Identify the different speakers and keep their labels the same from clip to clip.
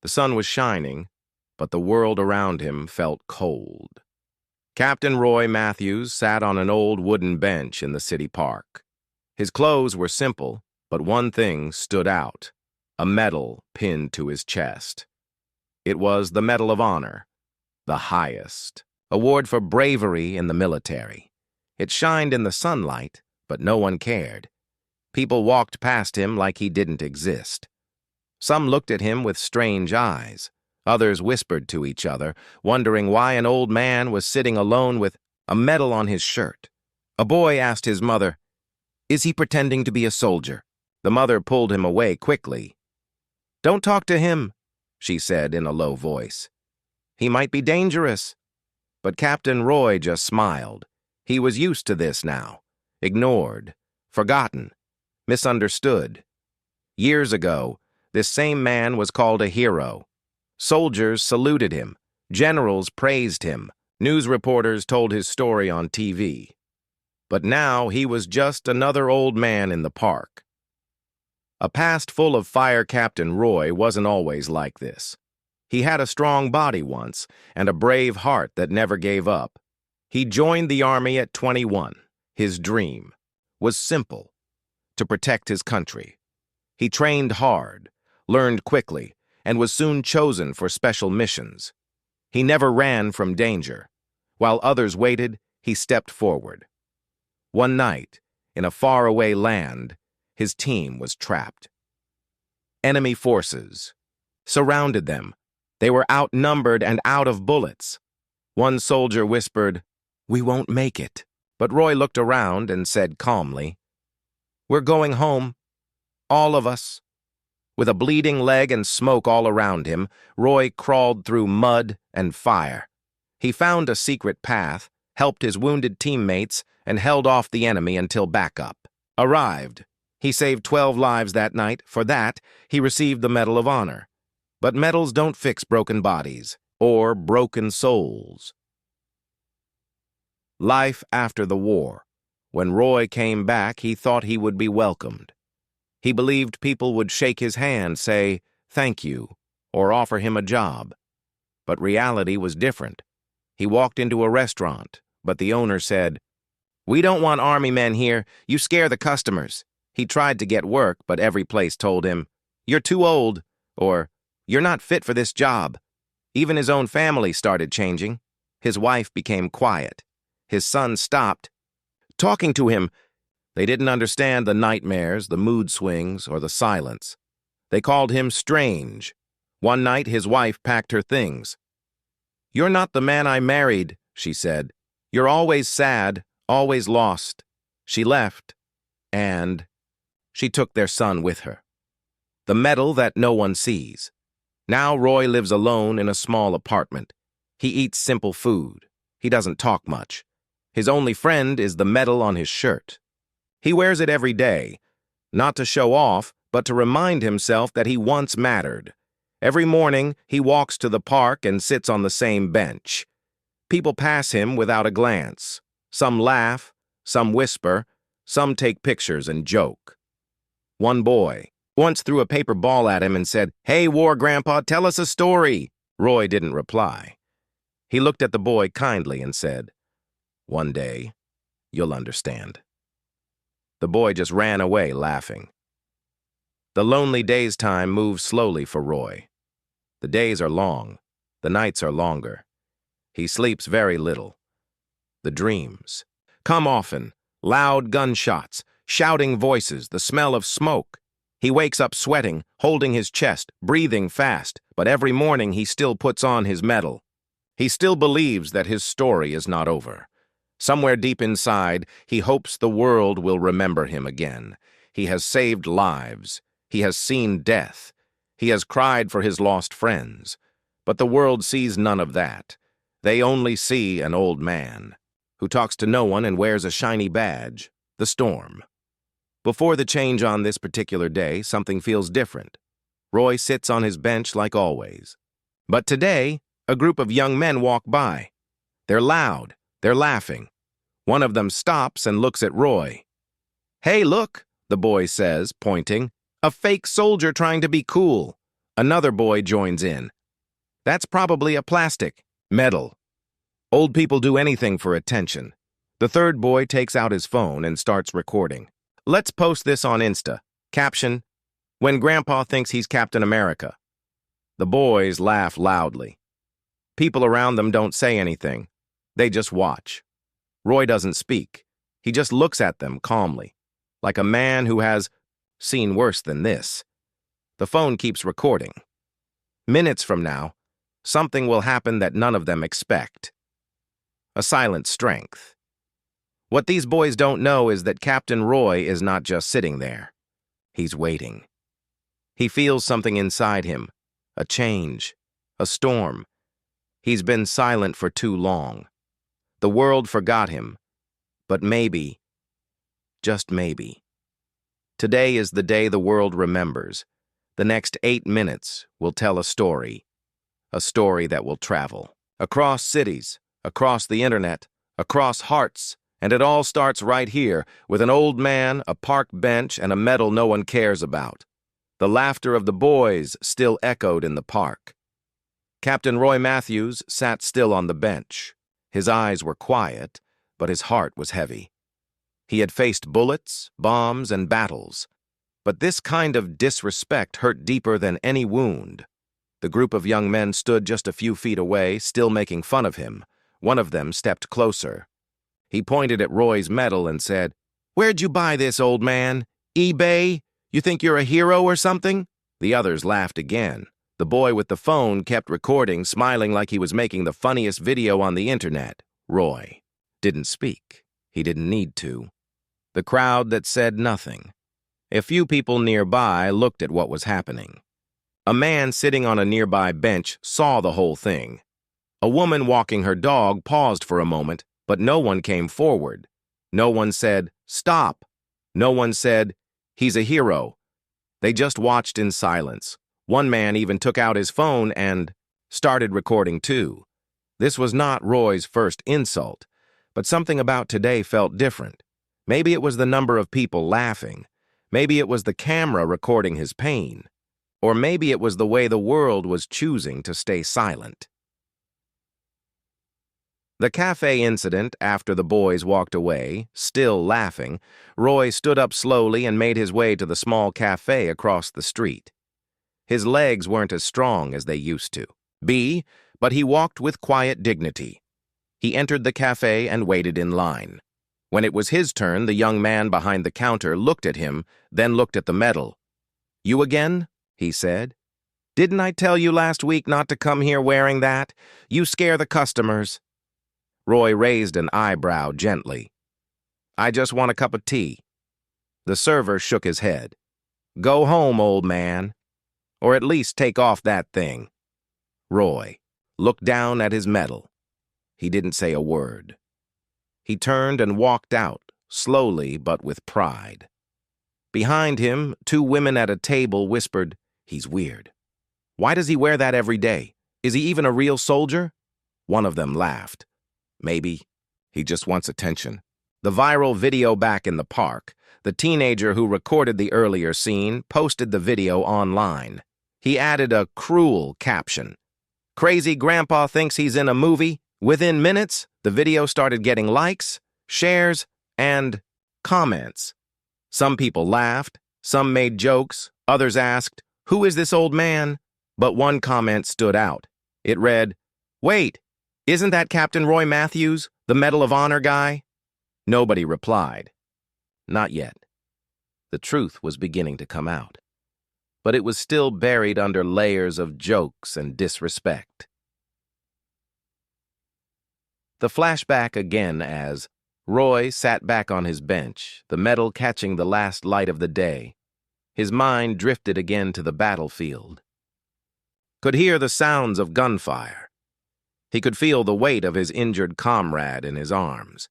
Speaker 1: The sun was shining, but the world around him felt cold. Captain Roy Matthews sat on an old wooden bench in the city park. His clothes were simple, but one thing stood out: a medal pinned to his chest. It was the Medal of Honor, the highest award for bravery in the military. It shined in the sunlight, but no one cared. People walked past him like he didn't exist. Some looked at him with strange eyes. Others whispered to each other, wondering why an old man was sitting alone with a medal on his shirt. A boy asked his mother, "Is he pretending to be a soldier?" The mother pulled him away quickly. "Don't talk to him," she said in a low voice. "He might be dangerous." But Captain Roy just smiled. He was used to this now. Ignored, forgotten, misunderstood. Years ago, this same man was called a hero. Soldiers saluted him. Generals praised him. News reporters told his story on TV. But now he was just another old man in the park. A past full of fire. Captain Roy wasn't always like this. He had a strong body once and a brave heart that never gave up. He joined the army at 21. His dream was simple: to protect his country. He trained hard, learned quickly, and was soon chosen for special missions. He never ran from danger. While others waited, he stepped forward. One night, in a faraway land, his team was trapped. Enemy forces surrounded them. They were outnumbered and out of bullets. One soldier whispered, "We won't make it." But Roy looked around and said calmly, "We're going home. All of us." With a bleeding leg and smoke all around him, Roy crawled through mud and fire. He found a secret path, helped his wounded teammates, and held off the enemy until backup arrived. He saved 12 lives that night. For that, he received the Medal of Honor. But medals don't fix broken bodies or broken souls. Life after the war. When Roy came back, he thought he would be welcomed. He believed people would shake his hand, say, "Thank you," or offer him a job. But reality was different. He walked into a restaurant, but the owner said, "We don't want army men here. You scare the customers." He tried to get work, but every place told him, "You're too old," or "You're not fit for this job." Even his own family started changing. His wife became quiet. His son stopped talking to him. They didn't understand the nightmares, the mood swings, or the silence. They called him strange. One night, his wife packed her things. "You're not the man I married," she said. "You're always sad, always lost." She left, and she took their son with her. The medal that no one sees. Now Roy lives alone in a small apartment. He eats simple food. He doesn't talk much. His only friend is the medal on his shirt. He wears it every day, not to show off, but to remind himself that he once mattered. Every morning, he walks to the park and sits on the same bench. People pass him without a glance. Some laugh, some whisper, some take pictures and joke. One boy once threw a paper ball at him and said, "Hey, War Grandpa, tell us a story." Roy didn't reply. He looked at the boy kindly and said, "One day, you'll understand." The boy just ran away laughing. The lonely days time moves slowly for Roy. The days are long. The nights are longer. He sleeps very little. The dreams come often. Loud gunshots, shouting voices, the smell of smoke. He wakes up sweating, holding his chest, breathing fast, but every morning he still puts on his medal. He still believes that his story is not over. Somewhere deep inside, he hopes the world will remember him again. He has saved lives. He has seen death. He has cried for his lost friends. But the world sees none of that. They only see an old man who talks to no one and wears a shiny badge, the storm. Before the change on this particular day, something feels different. Roy sits on his bench like always. But today, a group of young men walk by. They're loud. They're laughing. One of them stops and looks at Roy. "Hey, look," the boy says, pointing. "A fake soldier trying to be cool." Another boy joins in. That's probably a plastic. Metal. Old people do anything for attention. The third boy takes out his phone and starts recording. Let's post this on Insta. Caption, when Grandpa thinks he's Captain America. The boys laugh loudly. People around them don't say anything. They just watch. Roy doesn't speak. He just looks at them calmly, like a man who has seen worse than this. The phone keeps recording. Minutes from now, something will happen that none of them expect. A silent strength. What these boys don't know is that Captain Roy is not just sitting there. He's waiting. He feels something inside him, a change, a storm. He's been silent for too long. The world forgot him, but maybe, just maybe, today is the day the world remembers. The next 8 minutes will tell a story that will travel. Across cities, across the internet, across hearts, and it all starts right here with an old man, a park bench, and a medal no one cares about. The laughter of the boys still echoed in the park. Captain Roy Matthews sat still on the bench. His eyes were quiet, but his heart was heavy. He had faced bullets, bombs, and battles. But this kind of disrespect hurt deeper than any wound. The group of young men stood just a few feet away, still making fun of him. One of them stepped closer. He pointed at Roy's medal and said, "Where'd you buy this, old man? eBay? You think you're a hero or something?" The others laughed again. The boy with the phone kept recording, smiling like he was making the funniest video on the internet. Roy didn't speak. He didn't need to. The crowd that said nothing. A few people nearby looked at what was happening. A man sitting on a nearby bench saw the whole thing. A woman walking her dog paused for a moment, but no one came forward. No one said, "Stop." No one said, "He's a hero." They just watched in silence. One man even took out his phone and started recording too. This was not Roy's first insult, but something about today felt different. Maybe it was the number of people laughing. Maybe it was the camera recording his pain. Or maybe it was the way the world was choosing to stay silent. The cafe incident, after the boys walked away, still laughing, Roy stood up slowly and made his way to the small cafe across the street. His legs weren't as strong as they used to be, but he walked with quiet dignity. He entered the cafe and waited in line. When it was his turn, the young man behind the counter looked at him, then looked at the medal. "You again?" he said. "Didn't I tell you last week not to come here wearing that? You scare the customers." Roy raised an eyebrow gently. "I just want a cup of tea." The server shook his head. "Go home, old man. Or at least take off that thing." Roy looked down at his medal. He didn't say a word. He turned and walked out, slowly but with pride. Behind him, 2 women at a table whispered, "He's weird. Why does he wear that every day? Is he even a real soldier?" One of them laughed. "Maybe he just wants attention." The viral video back in the park, the teenager who recorded the earlier scene posted the video online. He added a cruel caption. "Crazy Grandpa thinks he's in a movie." Within minutes, the video started getting likes, shares, and comments. Some people laughed, some made jokes, others asked, "Who is this old man?" But one comment stood out. It read, "Wait, isn't that Captain Roy Matthews, the Medal of Honor guy?" Nobody replied. Not yet. The truth was beginning to come out. But it was still buried under layers of jokes and disrespect. The flashback again as Roy sat back on his bench, the medal catching the last light of the day. His mind drifted again to the battlefield. Could hear the sounds of gunfire. He could feel the weight of his injured comrade in his arms.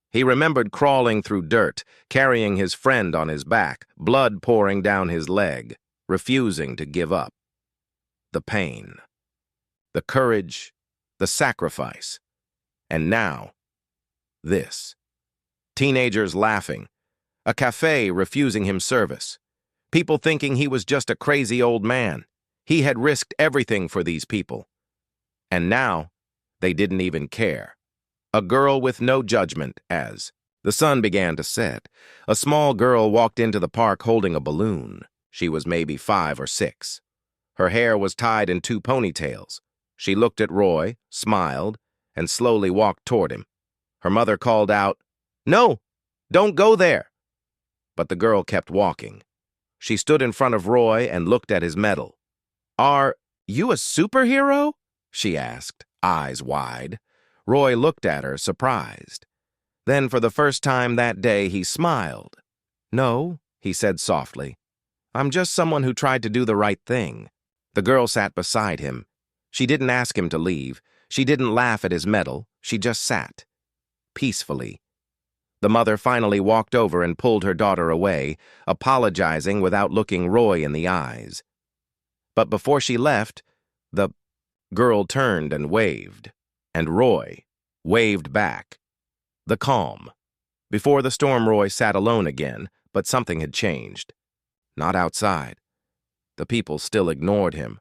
Speaker 1: He remembered crawling through dirt, carrying his friend on his back, blood pouring down his leg, refusing to give up. The pain, the courage, the sacrifice. And now, this. Teenagers laughing. A cafe refusing him service. People thinking he was just a crazy old man. He had risked everything for these people. And now, they didn't even care. A girl with no judgment, as the sun began to set. A small girl walked into the park holding a balloon. She was maybe 5 or 6. Her hair was tied in 2 ponytails. She looked at Roy, smiled, and slowly walked toward him. Her mother called out, "No, don't go there." But the girl kept walking. She stood in front of Roy and looked at his medal. "Are you a superhero?" she asked, eyes wide. Roy looked at her, surprised. Then, for the first time that day, he smiled. "No," he said softly. "I'm just someone who tried to do the right thing." The girl sat beside him. She didn't ask him to leave. She didn't laugh at his medal. She just sat, peacefully. The mother finally walked over and pulled her daughter away, apologizing without looking Roy in the eyes. But before she left, the girl turned and waved, and Roy waved back. The calm. Before the storm, Roy sat alone again, but something had changed. Not outside. The people still ignored him.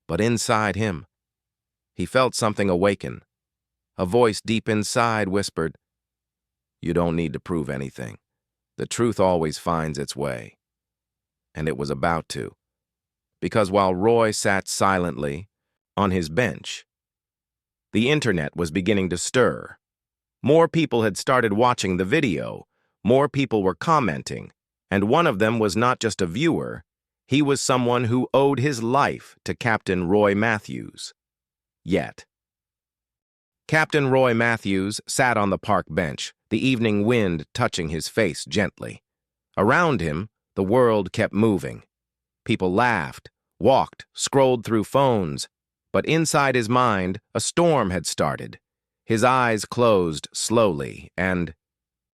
Speaker 1: But inside him, he felt something awaken. A voice deep inside whispered, "You don't need to prove anything. The truth always finds its way." And it was about to. Because while Roy sat silently on his bench, the internet was beginning to stir. More people had started watching the video. More people were commenting. And one of them was not just a viewer. He was someone who owed his life to Captain Roy Matthews. Yet. Captain Roy Matthews sat on the park bench, the evening wind touching his face gently. Around him, the world kept moving. People laughed, walked, scrolled through phones. But inside his mind, a storm had started. His eyes closed slowly, and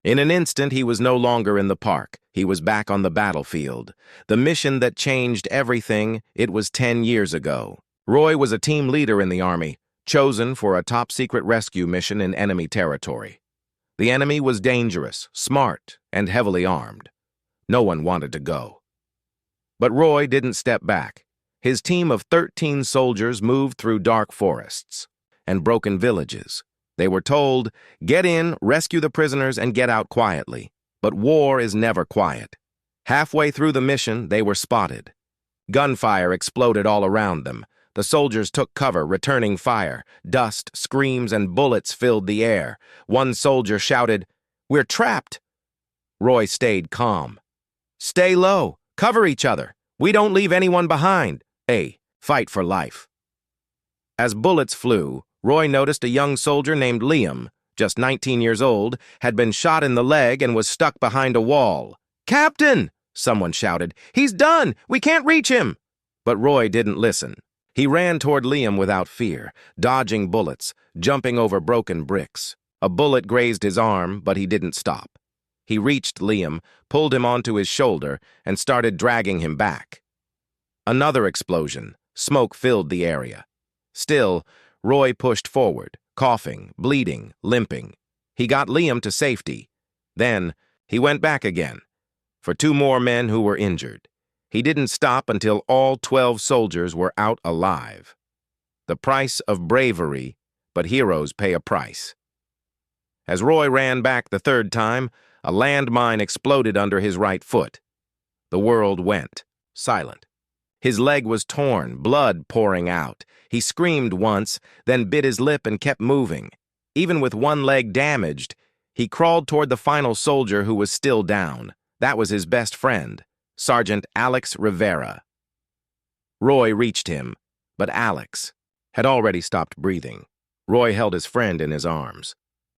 Speaker 1: in an instant he was no longer in the park. He was back on the battlefield. The mission that changed everything, it was 10 years ago. Roy was a team leader in the Army, chosen for a top-secret rescue mission in enemy territory. The enemy was dangerous, smart, and heavily armed. No one wanted to go. But Roy didn't step back. His team of 13 soldiers moved through dark forests and broken villages. They were told, "Get in, rescue the prisoners, and get out quietly." But war is never quiet. Halfway through the mission, they were spotted. Gunfire exploded all around them. The soldiers took cover, returning fire. Dust, screams, and bullets filled the air. One soldier shouted, "We're trapped." Roy stayed calm. "Stay low. Cover each other. We don't leave anyone behind. Fight for life." As bullets flew, Roy noticed a young soldier named Liam, just 19 years old, had been shot in the leg and was stuck behind a wall. "Captain!" someone shouted. "He's done! We can't reach him!" But Roy didn't listen. He ran toward Liam without fear, dodging bullets, jumping over broken bricks. A bullet grazed his arm, but he didn't stop. He reached Liam, pulled him onto his shoulder, and started dragging him back. Another explosion. Smoke filled the area. Still, Roy pushed forward, coughing, bleeding, limping. He got Liam to safety. Then, he went back again, for 2 more men who were injured. He didn't stop until all 12 soldiers were out alive. The price of bravery, but heroes pay a price. As Roy ran back the 3rd time, a landmine exploded under his right foot. The world went silent. His leg was torn, blood pouring out. He screamed once, then bit his lip and kept moving. Even with one leg damaged, he crawled toward the final soldier who was still down. That was his best friend, Sergeant Alex Rivera. Roy reached him, but Alex had already stopped breathing. Roy held his friend in his arms,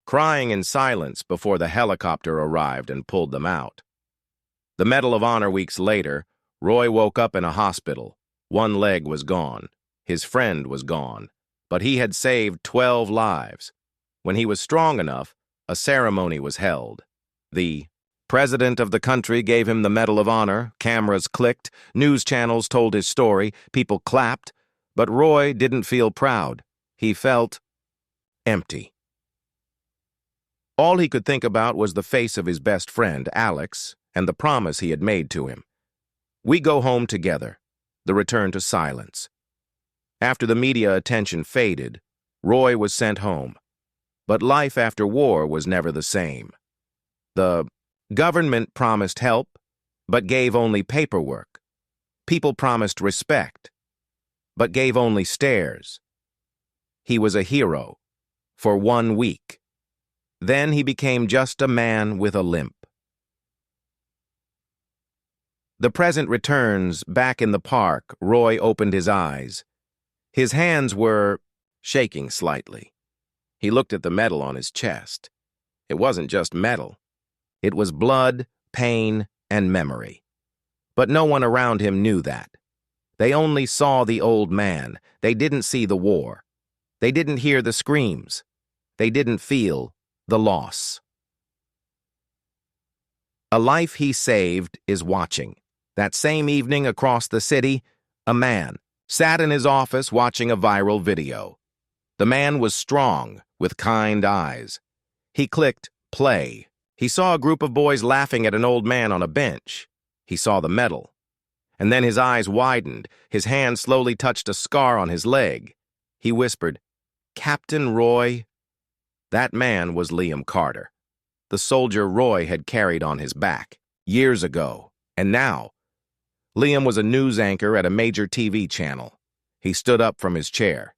Speaker 1: crying in silence before the helicopter arrived and pulled them out. The Medal of Honor weeks later, Roy woke up in a hospital. One leg was gone. His friend was gone. But he had saved 12 lives. When he was strong enough, a ceremony was held. The president of the country gave him the Medal of Honor, cameras clicked, news channels told his story, people clapped. But Roy didn't feel proud. He felt empty. All he could think about was the face of his best friend, Alex, and the promise he had made to him. "We go home together. the return to silence. After the media attention faded, Roy was sent home. But life after war was never the same. The government promised help, but gave only paperwork. People promised respect, but gave only stares. He was a hero for 1 week. Then he became just a man with a limp. The present returns. Back in the park, Roy opened his eyes. His hands were shaking slightly. He looked at the metal on his chest. It wasn't just metal. It was blood, pain, and memory. But no one around him knew that. They only saw the old man. They didn't see the war. They didn't hear the screams. They didn't feel the loss. A life he saved is watching. That same evening across the city, a man sat in his office watching a viral video. The man was strong, with kind eyes. He clicked play. He saw a group of boys laughing at an old man on a bench. He saw the medal. And then his eyes widened. His hand slowly touched a scar on his leg. He whispered, "Captain Roy." That man was Liam Carter, the soldier Roy had carried on his back years ago. And now, Liam was a news anchor at a major TV channel. He stood up from his chair.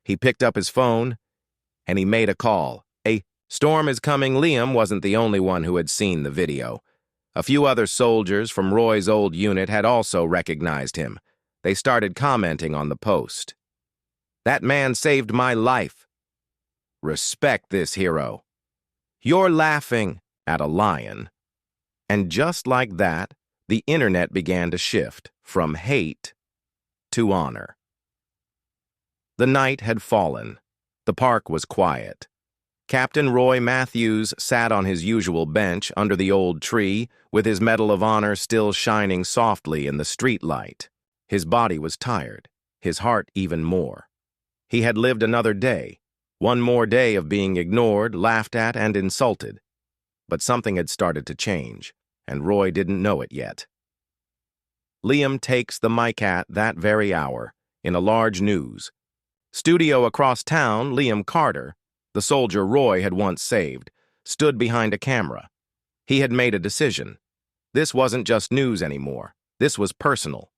Speaker 1: He picked up his phone, and he made a call. "A storm is coming." Liam wasn't the only one who had seen the video. A few other soldiers from Roy's old unit had also recognized him. They started commenting on the post. "That man saved my life. Respect this hero. You're laughing at a lion." And just like that, the internet began to shift from hate to honor. The night had fallen. The park was quiet. Captain Roy Matthews sat on his usual bench under the old tree, with his Medal of Honor still shining softly in the street light. His body was tired, his heart even more. He had lived another day, one more day of being ignored, laughed at, and insulted. But something had started to change, and Roy didn't know it yet. Liam takes the mic at that very hour, in a large news studio across town. Liam Carter, the soldier Roy had once saved, stood behind a camera. He had made a decision. This wasn't just news anymore. This was personal.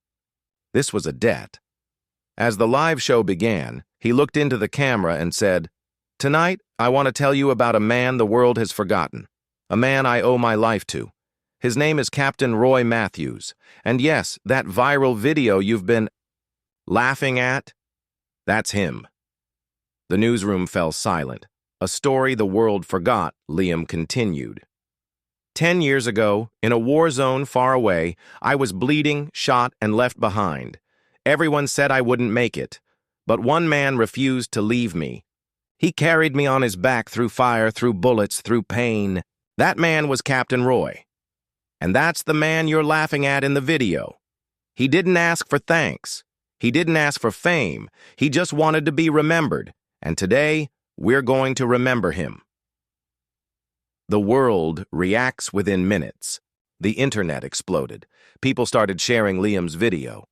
Speaker 1: This was a debt. As the live show began, he looked into the camera and said, "Tonight, I want to tell you about a man the world has forgotten, a man I owe my life to. His name is Captain Roy Matthews. And yes, that viral video you've been laughing at, that's him." The newsroom fell silent. A story the world forgot, Liam continued. 10 years ago, in a war zone far away, I was bleeding, shot, and left behind. Everyone said I wouldn't make it, but one man refused to leave me. He carried me on his back through fire, through bullets, through pain. That man was Captain Roy. And that's the man you're laughing at in the video. He didn't ask for thanks. He didn't ask for fame. He just wanted to be remembered. And today, we're going to remember him. The world reacts within minutes. The internet exploded. People started sharing Liam's video.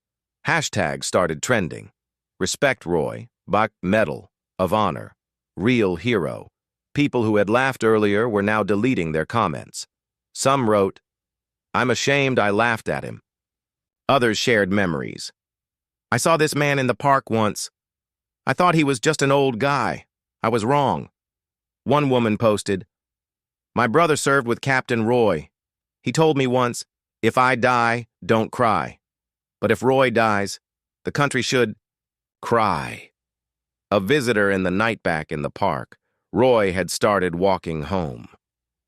Speaker 1: Hashtags started trending. Respect Roy, Buck Medal of Honor, real hero. People who had laughed earlier were now deleting their comments. Some wrote, "I'm ashamed I laughed at him." Others shared memories. "I saw this man in the park once. I thought he was just an old guy. I was wrong." One woman posted, "My brother served with Captain Roy. He told me once, if I die, don't cry. But if Roy dies, the country should cry." A visitor in the night back in the park, Roy had started walking home.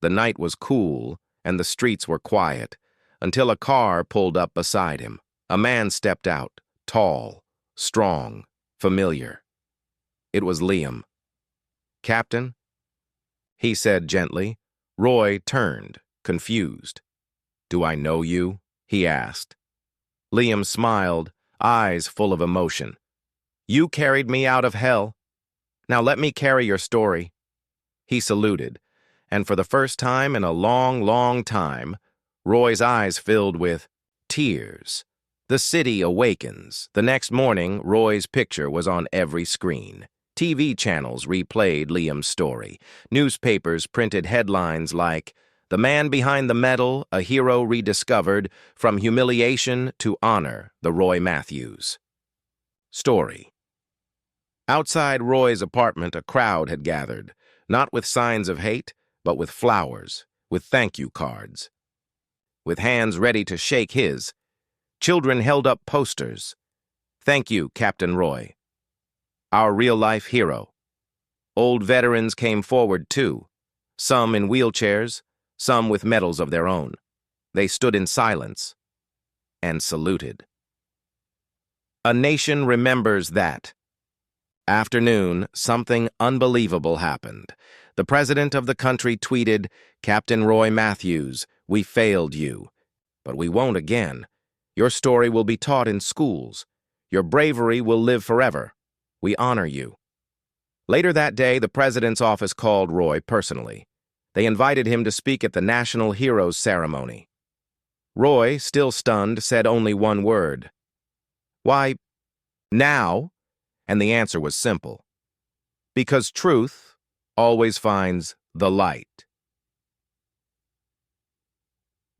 Speaker 1: The night was cool, and the streets were quiet, until a car pulled up beside him. A man stepped out, tall, strong, familiar. It was Liam. "Captain?" he said gently. Roy turned, confused. "Do I know you?" he asked. Liam smiled, eyes full of emotion. "You carried me out of hell. Now let me carry your story." He saluted, and for the first time in a long, long time, Roy's eyes filled with tears. The city awakens. The next morning, Roy's picture was on every screen. TV channels replayed Liam's story. Newspapers printed headlines like, "The man behind the medal, a hero rediscovered, from humiliation to honor, the Roy Matthews." Story. Outside Roy's apartment, a crowd had gathered, not with signs of hate, but with flowers, with thank you cards. With hands ready to shake his, children held up posters. "Thank you, Captain Roy. Our real-life hero." Old veterans came forward too, some in wheelchairs, some with medals of their own. They stood in silence and saluted. A nation remembers that. Afternoon, something unbelievable happened. The president of the country tweeted, "Captain Roy Matthews, we failed you. But we won't again. Your story will be taught in schools. Your bravery will live forever. We honor you." Later that day, the president's office called Roy personally. They invited him to speak at the National Heroes Ceremony. Roy, still stunned, said only one word. "Why, now?" And the answer was simple. Because truth always finds the light.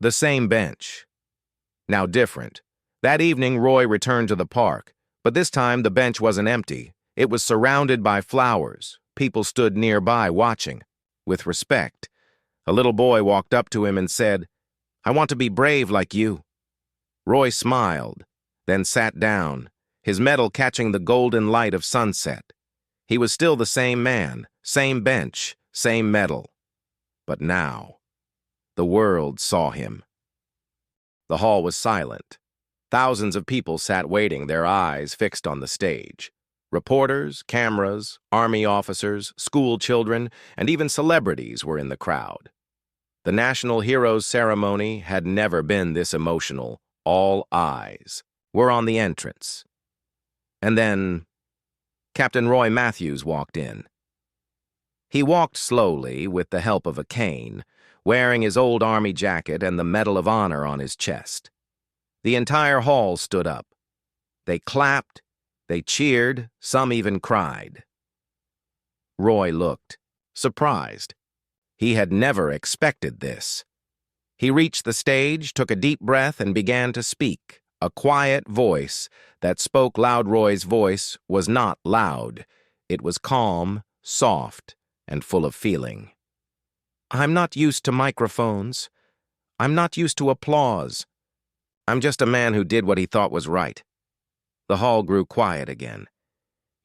Speaker 1: The same bench. Now different. That evening, Roy returned to the park, but this time the bench wasn't empty. It was surrounded by flowers. People stood nearby watching, with respect. A little boy walked up to him and said, "I want to be brave like you." Roy smiled, then sat down, his medal catching the golden light of sunset. He was still the same man, same bench, same medal. But now, the world saw him. The hall was silent. Thousands of people sat waiting, their eyes fixed on the stage. Reporters, cameras, army officers, school children, and even celebrities were in the crowd. The National Heroes Ceremony had never been this emotional. All eyes were on the entrance. And then, Captain Roy Matthews walked in. He walked slowly with the help of a cane, wearing his old army jacket and the Medal of Honor on his chest. The entire hall stood up. They clapped, they cheered, some even cried. Roy looked, surprised. He had never expected this. He reached the stage, took a deep breath, and began to speak. A quiet voice that spoke loud. Roy's voice was not loud. It was calm, soft, and full of feeling. "I'm not used to microphones. I'm not used to applause. I'm just a man who did what he thought was right." The hall grew quiet again.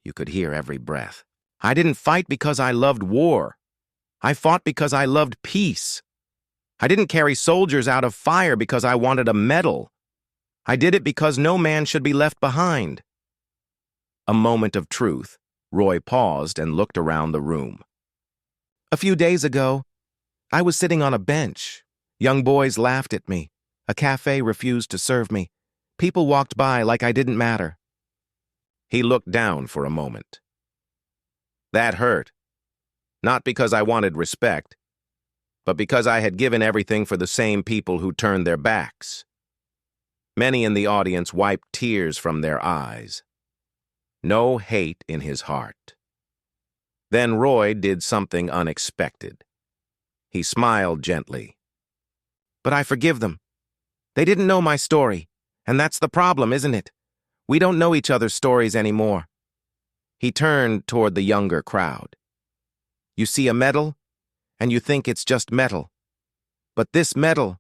Speaker 1: You could hear every breath. "I didn't fight because I loved war. I fought because I loved peace. I didn't carry soldiers out of fire because I wanted a medal. I did it because no man should be left behind." A moment of truth. Roy paused and looked around the room. "A few days ago, I was sitting on a bench. Young boys laughed at me. A cafe refused to serve me. People walked by like I didn't matter." He looked down for a moment. "That hurt. Not because I wanted respect, but because I had given everything for the same people who turned their backs." Many in the audience wiped tears from their eyes. No hate in his heart. Then Roy did something unexpected. He smiled gently. "But I forgive them. They didn't know my story, and that's the problem, isn't it? We don't know each other's stories anymore." He turned toward the younger crowd. "You see a medal, and you think it's just metal. But this medal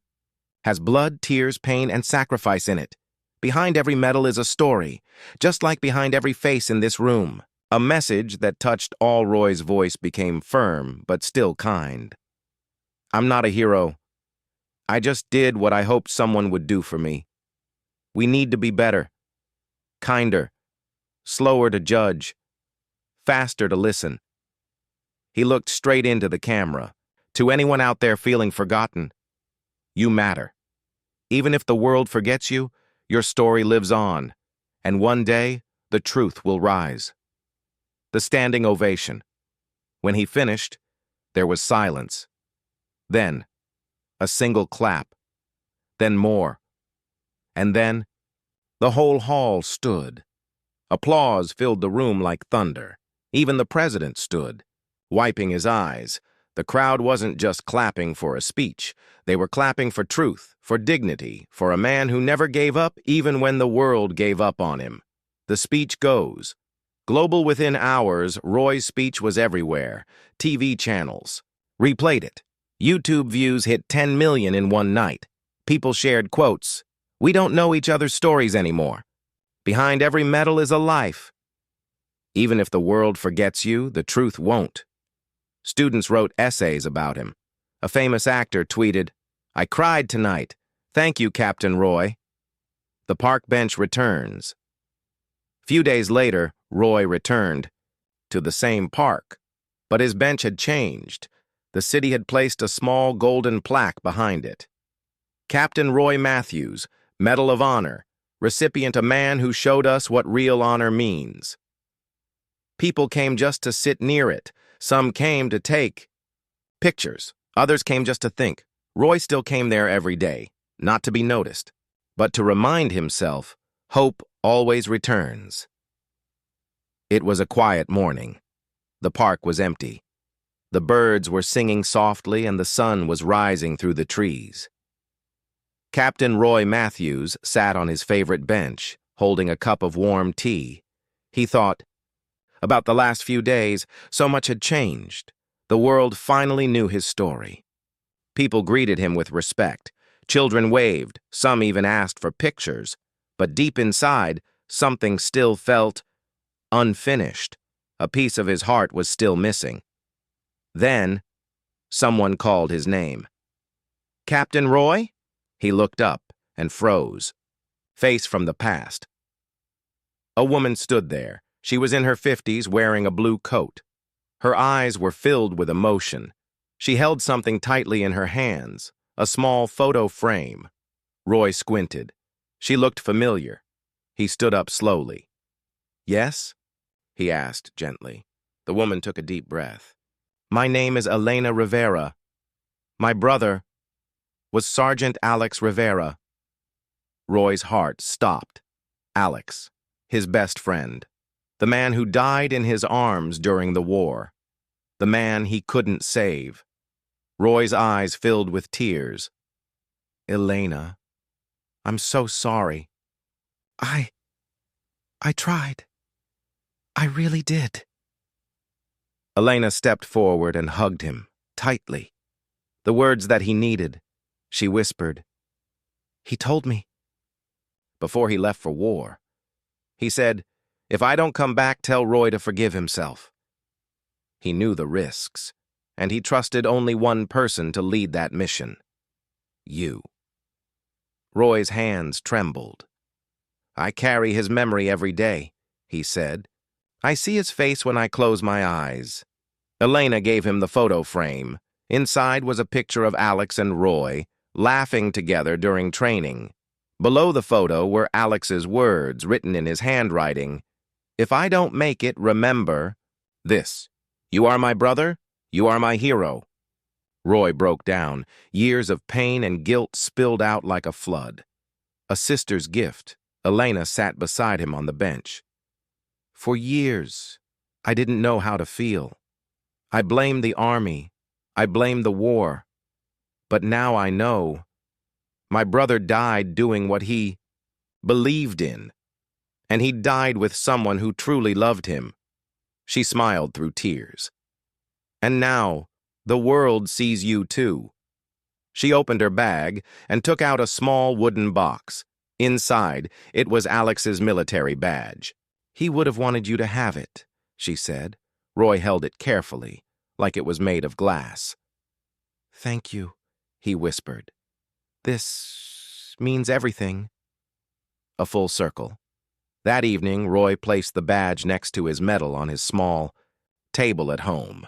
Speaker 1: has blood, tears, pain, and sacrifice in it. Behind every medal is a story, just like behind every face in this room." A message that touched all. Roy's voice became firm, but still kind. "I'm not a hero. I just did what I hoped someone would do for me. We need to be better, kinder, slower to judge, faster to listen." He looked straight into the camera. "To anyone out there feeling forgotten, you matter. Even if the world forgets you, your story lives on, and one day the truth will rise." The standing ovation. When he finished, there was silence. Then, a single clap. Then more. And then, The whole hall stood. Applause filled the room like thunder. Even the president stood, wiping his eyes. The crowd wasn't just clapping for a speech. They were clapping for truth, for dignity, for a man who never gave up even when the world gave up on him. The speech goes. Global within hours, Roy's speech was everywhere. TV channels replayed it. YouTube views hit 10 million in one night. People shared quotes. "We don't know each other's stories anymore. Behind every medal is a life. Even if the world forgets you, the truth won't." Students wrote essays about him. A famous actor tweeted, "I cried tonight. Thank you, Captain Roy." The park bench returns. Few days later, Roy returned to the same park, but his bench had changed. The city had placed a small golden plaque behind it. Captain Roy Matthews, Medal of Honor, recipient, a man who showed us what real honor means. People came just to sit near it. Some came to take pictures. Others came just to think. Roy still came there every day, not to be noticed, but to remind himself, hope always returns. It was a quiet morning. The park was empty. The birds were singing softly and the sun was rising through the trees. Captain Roy Matthews sat on his favorite bench, holding a cup of warm tea. He thought, about the last few days, so much had changed. The world finally knew his story. People greeted him with respect. Children waved, some even asked for pictures. But deep inside, something still felt unfinished. A piece of his heart was still missing. Then, someone called his name. "Captain Roy?" He looked up and froze, face from the past. A woman stood there. She was in her 50s, wearing a blue coat. Her eyes were filled with emotion. She held something tightly in her hands, a small photo frame. Roy squinted. She looked familiar. He stood up slowly. "Yes?" he asked gently. The woman took a deep breath. "My name is Elena Rivera. My brother was Sergeant Alex Rivera." Roy's heart stopped. Alex, his best friend. The man who died in his arms during the war. The man he couldn't save. Roy's eyes filled with tears. "Elena, I'm so sorry. I tried. I really did." Elena stepped forward and hugged him, tightly. The words that he needed, she whispered. "He told me." Before he left for war, he said, "If I don't come back, tell Roy to forgive himself." He knew the risks, and he trusted only one person to lead that mission. You. Roy's hands trembled. "I carry his memory every day," he said. "I see his face when I close my eyes." Elena gave him the photo frame. Inside was a picture of Alex and Roy, laughing together during training. Below the photo were Alex's words, written in his handwriting. "If I don't make it, remember this. You are my brother. You are my hero." Roy broke down. Years of pain and guilt spilled out like a flood. A sister's gift. Elena sat beside him on the bench. "For years, I didn't know how to feel. I blamed the army. I blamed the war. But now I know. My brother died doing what he believed in. And he died with someone who truly loved him." She smiled through tears. "And now, the world sees you too." She opened her bag and took out a small wooden box. Inside, it was Alex's military badge. "He would have wanted you to have it," she said. Roy held it carefully, like it was made of glass. "Thank you," he whispered. "This means everything." A full circle. That evening, Roy placed the badge next to his medal on his small table at home.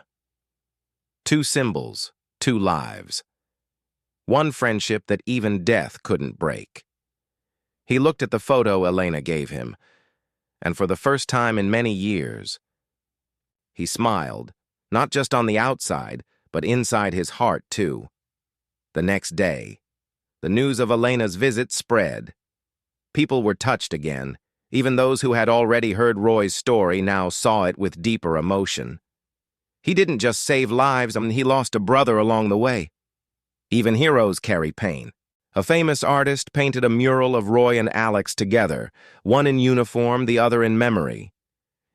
Speaker 1: 2 symbols, 2 lives. One friendship that even death couldn't break. He looked at the photo Elena gave him, and for the first time in many years, he smiled, not just on the outside, but inside his heart too. The next day, the news of Elena's visit spread. People were touched again. Even those who had already heard Roy's story now saw it with deeper emotion. He didn't just save lives, he lost a brother along the way. Even heroes carry pain. A famous artist painted a mural of Roy and Alex together, one in uniform, the other in memory.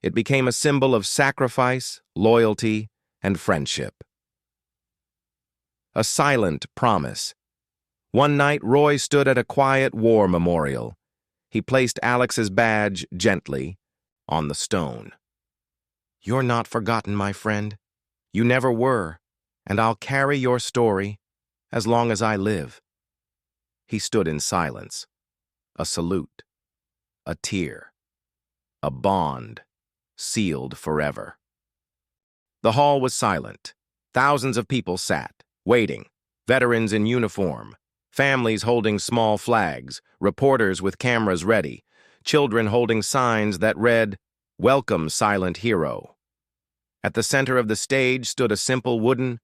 Speaker 1: It became a symbol of sacrifice, loyalty, and friendship. A silent promise. One night, Roy stood at a quiet war memorial. He placed Alex's badge gently on the stone. "You're not forgotten, my friend. You never were, and I'll carry your story as long as I live." He stood in silence. A salute. A tear. A bond sealed forever. The hall was silent. Thousands of people sat, waiting, veterans in uniform, families holding small flags, reporters with cameras ready, children holding signs that read, "Welcome, Silent Hero." At the center of the stage stood a simple wooden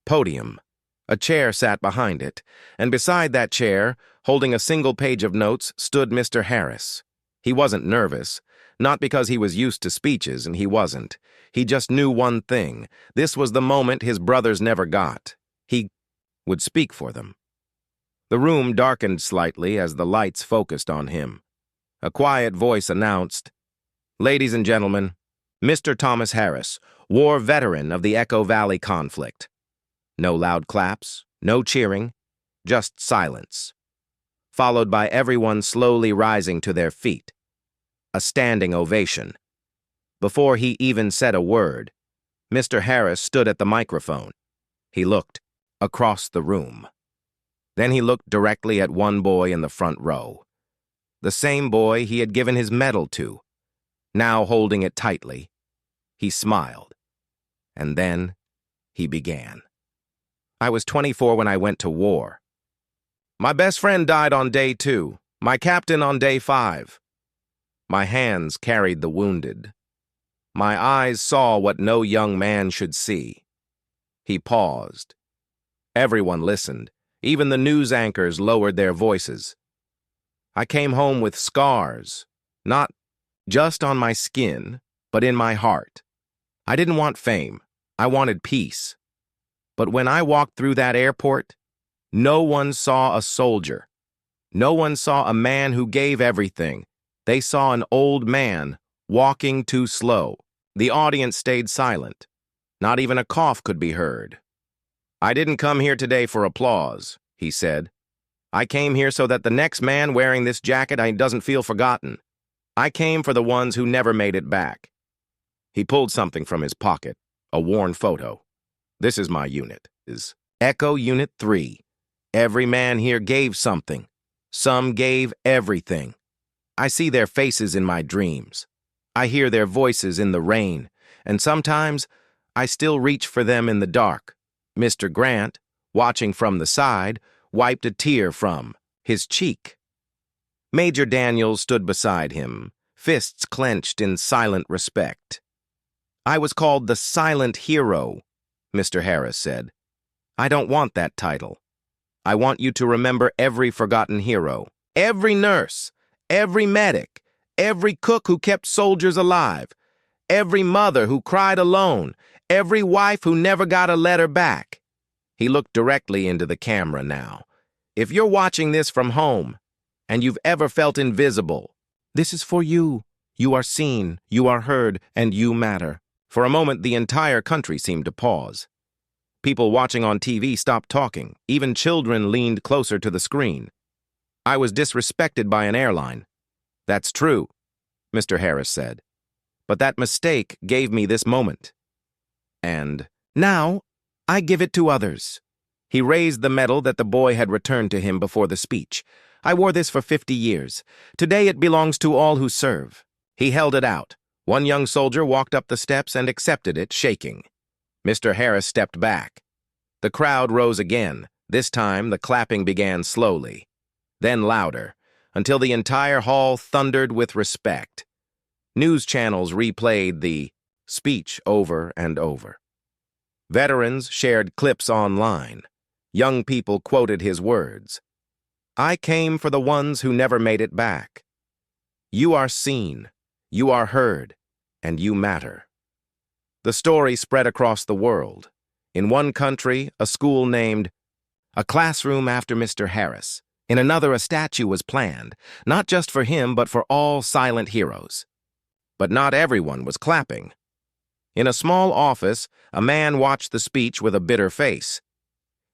Speaker 1: podium. A chair sat behind it, and beside that chair, holding a single page of notes, stood Mr. Harris. He wasn't nervous, not because he was used to speeches, and he wasn't. He just knew one thing. This was the moment his brothers never got. He would speak for them. The room darkened slightly as the lights focused on him. A quiet voice announced, "Ladies and gentlemen, Mr. Thomas Harris, war veteran of the Echo Valley conflict." No loud claps, no cheering, just silence, followed by everyone slowly rising to their feet. A standing ovation. Before he even said a word, Mr. Harris stood at the microphone. He looked across the room. Then he looked directly at one boy in the front row. The same boy he had given his medal to, now holding it tightly. He smiled. And then he began. "I was 24 when I went to war. My best friend died on day 2, my captain on day 5. My hands carried the wounded. My eyes saw what no young man should see." He paused. Everyone listened. Even the news anchors lowered their voices. "I came home with scars, not just on my skin, but in my heart. I didn't want fame. I wanted peace. But when I walked through that airport, no one saw a soldier. No one saw a man who gave everything. They saw an old man walking too slow." The audience stayed silent. Not even a cough could be heard. "I didn't come here today for applause," he said. "I came here so that the next man wearing this jacket doesn't feel forgotten. I came for the ones who never made it back." He pulled something from his pocket, a worn photo. "This is my unit, is Echo Unit 3. Every man here gave something. Some gave everything. I see their faces in my dreams. I hear their voices in the rain, and sometimes I still reach for them in the dark." Mr. Grant, watching from the side, wiped a tear from his cheek. Major Daniels stood beside him, fists clenched in silent respect. "I was called the Silent Hero," Mr. Harris said. "I don't want that title. I want you to remember every forgotten hero, every nurse, every medic, every cook who kept soldiers alive, every mother who cried alone, every wife who never got a letter back." He looked directly into the camera now. "If you're watching this from home, and you've ever felt invisible, this is for you. You are seen, you are heard, and you matter." For a moment, the entire country seemed to pause. People watching on TV stopped talking. Even children leaned closer to the screen. "I was disrespected by an airline." "That's true," Mr. Harris said. "But that mistake gave me this moment. And now I give it to others." He raised the medal that the boy had returned to him before the speech. "I wore this for 50 years. Today it belongs to all who serve." He held it out. One young soldier walked up the steps and accepted it, shaking. Mr. Harris stepped back. The crowd rose again. This time the clapping began slowly, then louder, until the entire hall thundered with respect. News channels replayed the speech over and over. Veterans shared clips online. Young people quoted his words. "I came for the ones who never made it back. You are seen, you are heard, and you matter. The story spread across the world. In one country, a school named a classroom after Mr. Harris. In another, a statue was planned, not just for him, but for all silent heroes. But not everyone was clapping. In a small office, a man watched the speech with a bitter face.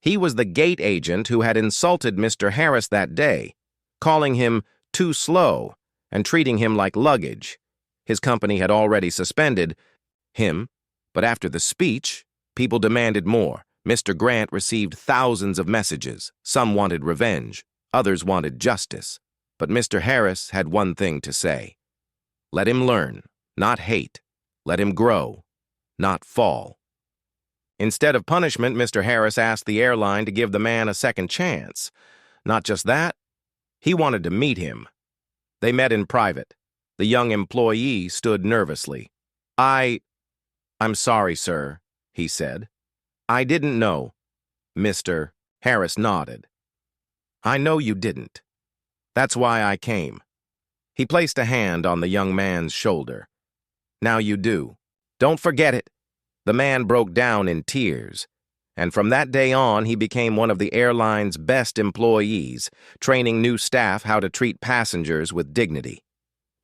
Speaker 1: He was the gate agent who had insulted Mr. Harris that day, calling him too slow and treating him like luggage. His company had already suspended him, but after the speech, people demanded more. Mr. Grant received thousands of messages. Some wanted revenge, others wanted justice. But Mr. Harris had one thing to say. Let him learn, not hate. Let him grow, not fall. Instead of punishment, Mr. Harris asked the airline to give the man a second chance. Not just that, he wanted to meet him. They met in private. The young employee stood nervously. I'm sorry, sir, he said. I didn't know. Mr. Harris nodded. I know you didn't. That's why I came. He placed a hand on the young man's shoulder. Now you do. Don't forget it. The man broke down in tears, and from that day on he became one of the airline's best employees, training new staff how to treat passengers with dignity.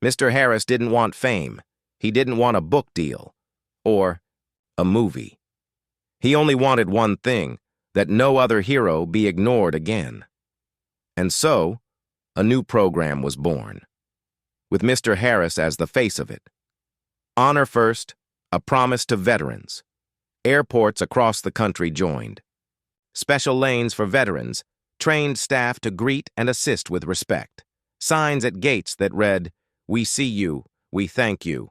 Speaker 1: Mr. Harris didn't want fame. He didn't want a book deal or a movie. He only wanted one thing, that no other hero be ignored again. And so, a new program was born, with Mr. Harris as the face of it. Honor First, a promise to veterans. Airports across the country joined. Special lanes for veterans, trained staff to greet and assist with respect. Signs at gates that read, "We see you, we thank you."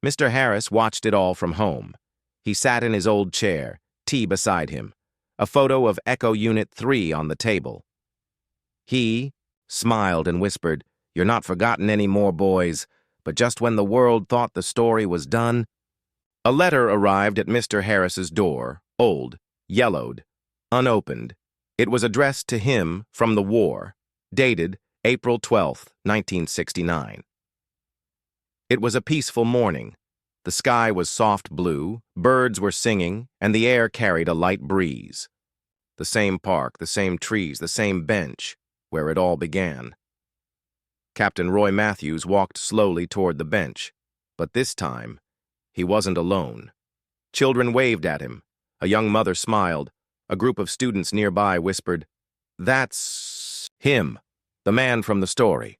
Speaker 1: Mr. Harris watched it all from home. He sat in his old chair, tea beside him, a photo of Echo Unit 3 on the table. He smiled and whispered, "You're not forgotten anymore, boys." But just when the world thought the story was done, a letter arrived at Mr. Harris's door, old, yellowed, unopened. It was addressed to him from the war, dated April 12, 1969. It was a peaceful morning. The sky was soft blue, birds were singing, and the air carried a light breeze. The same park, the same trees, the same bench, where it all began. Captain Roy Matthews walked slowly toward the bench, but this time, he wasn't alone. Children waved at him. A young mother smiled. A group of students nearby whispered, "That's him, the man from the story."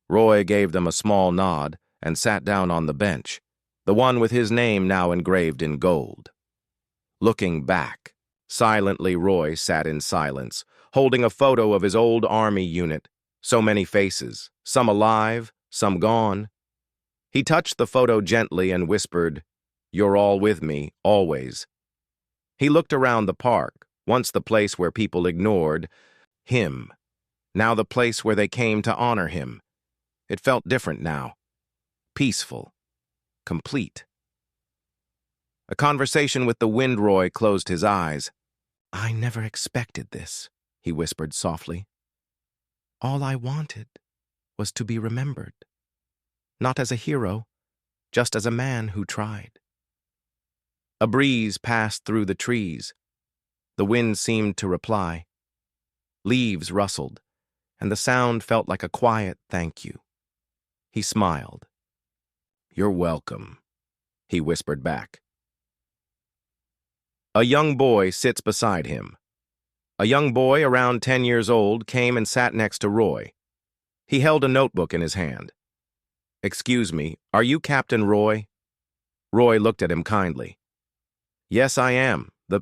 Speaker 1: Roy gave them a small nod and sat down on the bench, the one with his name now engraved in gold. Looking back, silently Roy sat in silence, holding a photo of his old army unit. So many faces, some alive, some gone. He touched the photo gently and whispered, "You're all with me, always." He looked around the park, once the place where people ignored him, now the place where they came to honor him. It felt different now. Peaceful. Complete. A conversation with the wind. Roy closed his eyes. "I never expected this," he whispered softly. "All I wanted was to be remembered. Not as a hero, just as a man who tried." A breeze passed through the trees. The wind seemed to reply. Leaves rustled, and the sound felt like a quiet thank you. He smiled. "You're welcome," he whispered back. A young boy sits beside him. A young boy around 10 years old came and sat next to Roy. He held a notebook in his hand. "Excuse me, are you Captain Roy?" Roy looked at him kindly. "Yes, I am." The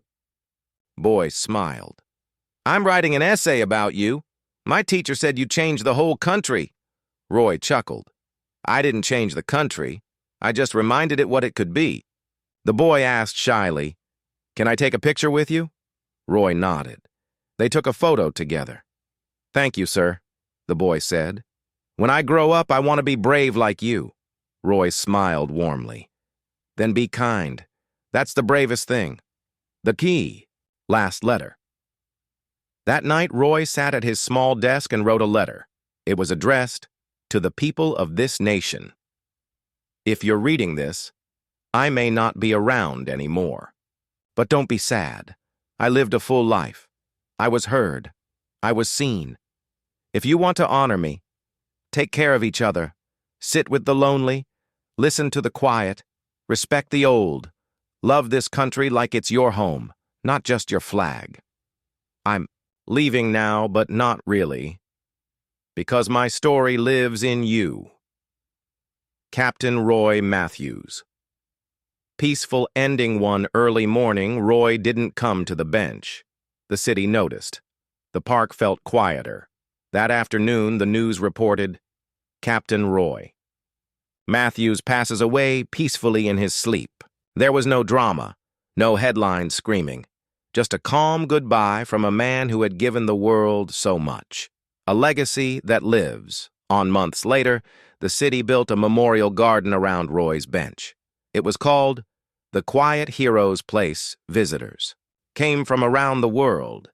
Speaker 1: boy smiled. "I'm writing an essay about you. My teacher said you changed the whole country." Roy chuckled. "I didn't change the country. I just reminded it what it could be." The boy asked shyly, "Can I take a picture with you?" Roy nodded. They took a photo together. "Thank you, sir," the boy said. "When I grow up, I want to be brave like you." Roy smiled warmly. "Then be kind. That's the bravest thing. The key. Last letter." That night, Roy sat at his small desk and wrote a letter. It was addressed To the people of this nation. If you're reading this, I may not be around anymore. But don't be sad. I lived a full life. I was heard. I was seen. If you want to honor me, take care of each other, sit with the lonely, listen to the quiet, respect the old, love this country like it's your home, not just your flag. I'm leaving now, but not really, because my story lives in you. Captain Roy Matthews. Peaceful ending one early morning, Roy didn't come to the bench. The city noticed. The park felt quieter. That afternoon, the news reported, Captain Roy Matthews passes away peacefully in his sleep. There was no drama, no headlines screaming, just a calm goodbye from a man who had given the world so much. A legacy that lives. Months later, the city built a memorial garden around Roy's bench. It was called the Quiet Heroes Place. Visitors came from around the world.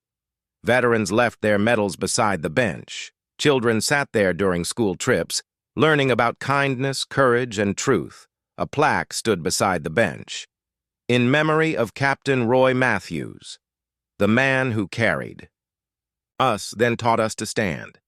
Speaker 1: Veterans left their medals beside the bench. Children sat there during school trips, learning about kindness, courage, and truth. A plaque stood beside the bench. In memory of Captain Roy Matthews, the man who carried us, then taught us to stand.